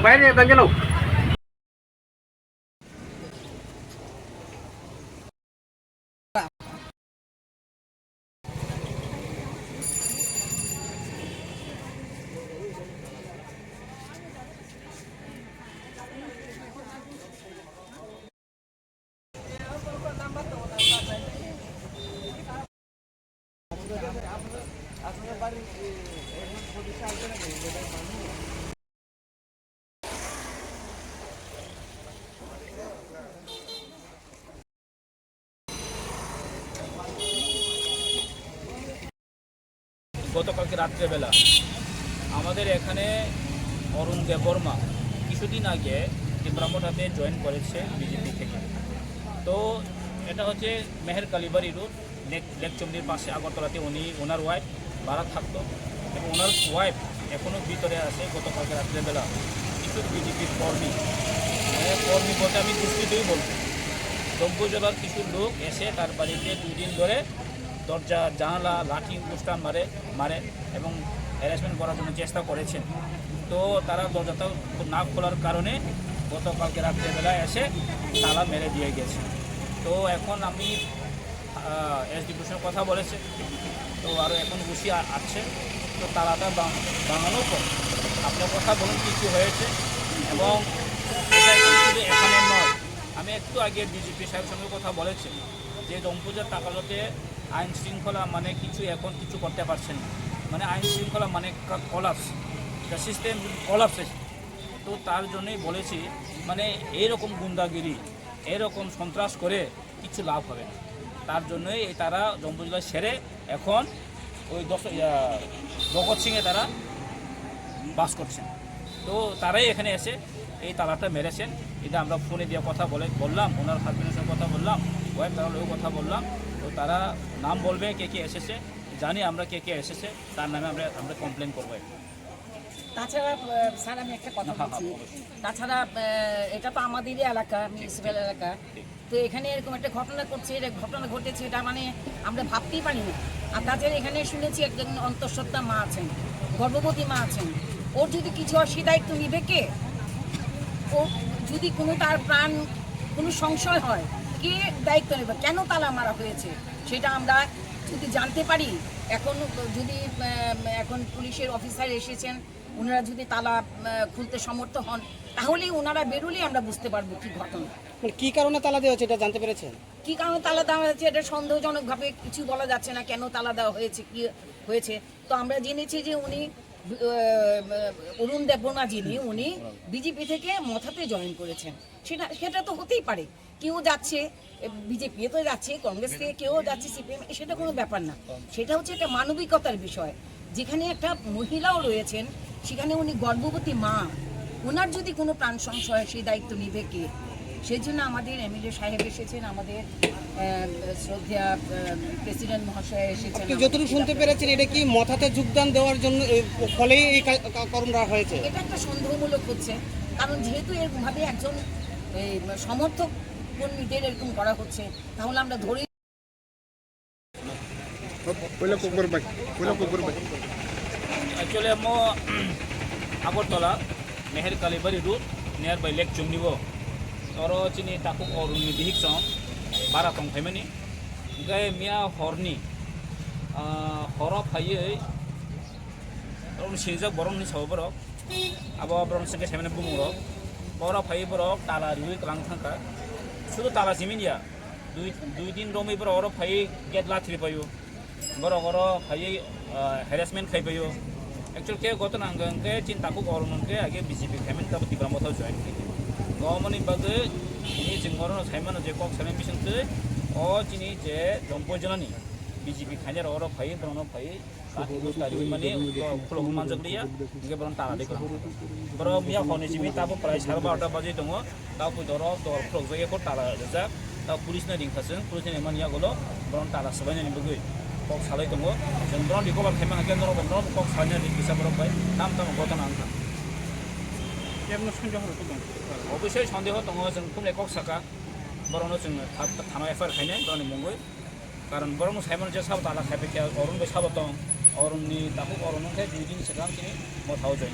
বাইরে গেল গতকালকে রাত্রেবেলা আমাদের এখানে অরুণ দেববর্মা কিছুদিন আগে ব্রাহ্মণহাটে জয়েন করেছে বিজেপি থেকে। তো এটা হচ্ছে মেহের কালীবাড়ি রোড লেকচন্ডির পাশে আগরতলাতে ওনার ওয়াইফ ভাড়া থাকতো এবং ওনার ওয়াইফ এখনও ভিতরে আছে। গতকালকে রাত্রেবেলা কিছু বিজেপির কর্মী বলতে আমি দুষ্কৃতই বলবো, দ্রব্য জেলার কিছু লোক এসে তার বাড়িতে 2 দিন ধরে দরজা জানালা লাঠি অনুষ্ঠান মারে এবং হ্যারাসমেন্ট করার জন্য চেষ্টা করেছেন। তো তারা দরজাটা না খোলার কারণে গতকালকে রাত্রেবেলা এসে তালা মেরে দিয়ে গেছে। তো এখন আমি এসডিপির সঙ্গে কথা বলেছে, তো আরও এখন বসে আছে। তো তালাটা ভাঙানোর পর আপনার কথা বলুন কিছু হয়েছে এবং এটা শুধু এখানে নয়, আমি একটু আগে ডিজিপি সাহেবের সঙ্গে কথা বলেছি যে দমপুজার টাকালোতে আইন শৃঙ্খলা মানে কিছু করতে পারছেন না, মানে আইন শৃঙ্খলা মানে কলাপস, দ্য সিস্টেম কলাপস। তো তার জন্যই বলেছি মানে এইরকম গুন্ডাগিরি এরকম সন্ত্রাস করে কিছু লাভ হবে না। তার জন্যই তারা জম্মু জেলায় সেরে এখন ওই ভগৎ সিংয়ে তারা বাস করছেন। তো তারাই এখানে এসে এই তালাটা মেরেছেন। এটা আমরা ফোনে দিয়ে কথা বললাম, ওনার হাজবেন্ডের সঙ্গে কথা বললাম, ওয়াইফ তারা লোক কথা বললাম। তো তারা নাম বলবে কে এসেছে, জানি আমরা কে এসেছে, তার নামে আমরা কমপ্লেন করবো। তাছাড়া স্যার আমি একটা কথা বলছি, তাছাড়া এটা তো আমাদেরই এলাকা, মিউনিসিপ্যাল এলাকা। তো এখানে এরকম একটা ঘটনা ঘটেছে, এটা মানে আমরা ভাবতেই পারি না। আর তাছাড়া এখানে শুনেছি একজন অন্তঃসত্ত্বা মা আছেন, গর্ভবতী মা আছেন। ওর যদি কিছু হয় সে দায়িত্ব নিবে কে? ও যদি কোনো তার প্রাণ কোনো সংশয় হয় কে দায়িত্ব নেবে? কেন তালা মারা হয়েছে সেটা আমরা যদি জানতে পারি। এখন পুলিশের অফিসার এসেছেন, ওনারা যদি তালা খুলতে সমর্থ হন তাহলেই ওনারা বেরোলেই আমরা বুঝতে পারবো কি ঘটনা, কি কারণে তালা দেওয়া হয়েছে এটা জানতে পেরেছেন? কি কারণে তালা দেওয়া হয়েছে এটা সন্দেহজনকভাবে কিছু বলা যাচ্ছে না কেন তালা দেওয়া হয়েছে কি হয়েছে। তো আমরা জেনেছি যে উনি অরুণ দেববর্মা উনি বিজেপি থেকে মথাতে জয়েন করেছেন। সেটা তো হতেই পারে, কেউ যাচ্ছে বিজেপি তো যাচ্ছে, কংগ্রেস থেকে কেউ যাচ্ছে সিপিএম, সেটা কোনো ব্যাপার না। সেটা হচ্ছে একটা মানবিকতার বিষয়। যেখানে একটা মহিলাও রয়েছেন, সেখানে উনি গর্ভবতী মা, ওনার যদি কোনো প্রাণ সংশয় সেই দায়িত্ব নিবে কে? সেই জন্য আমাদের এমএলএ সাহেব এসেছেন, আমাদের শ্রদ্ধা প্রেসিডেন্ট মহাশয় এসেছেন। যতটুকু শুনতে পেরেছেন এটা কি মথাতে যোগদান দেওয়ার জন্য ফলেই এই কর্মটা হয়েছে? এটা একটা সন্দেহমূলক হচ্ছে, কারণ যেহেতু এরকমভাবে একজন সমর্থক কর্মীদের এরকম করা হচ্ছে, তাহলে আমরা ধরে Actually, mo Agortola, Meher Kalibari road nearby Lake Chumnivo. Toro chini taku oruni dihik song, baratong family. Gay mia horni, horror paye. Orang sinja borong ni soboro, abo borong singa semena bumuro. Borong paye borong tala riui kelang thangka. Sudah tala simin ya. Dui din romi borong paye get latri payu. Borong paye harassment kai payu. Actually, क्या होता ना अंगे चिंता को government के आगे BJP फेमेंट तब तिब्राम होता जॉइन की गवर्नमेंट बागे ini jenggoron saya mana jekok saya mission tu oh cini je jompo jalan ni BJP khanya orang pay berono pay itu tadi mana kalau manjat dia mungkin beron tanah dek beron dia phone ini tahu price harga ada bagai tu tahu dorong kalau saya ikut tanah saja tahu polisnya ringkasan polisnya emang dia kalau beron tanah sebanyak ni bagai kok salah itu dan beron di kau khemang agen dorong beron kok salahnya di bisa beron pay nam tamu kau tanah angka অবশ্যই সন্দেহ দङ जों खुमले कक साका बरनो जों थाना FIR खायने बरनि मंगै कारण बरनो Simon जे साब ताला खायबे अरुण बे साब दं अरुणनि दाखौ अरुणखै दुइ दिन सिगां किनि मथाव जइन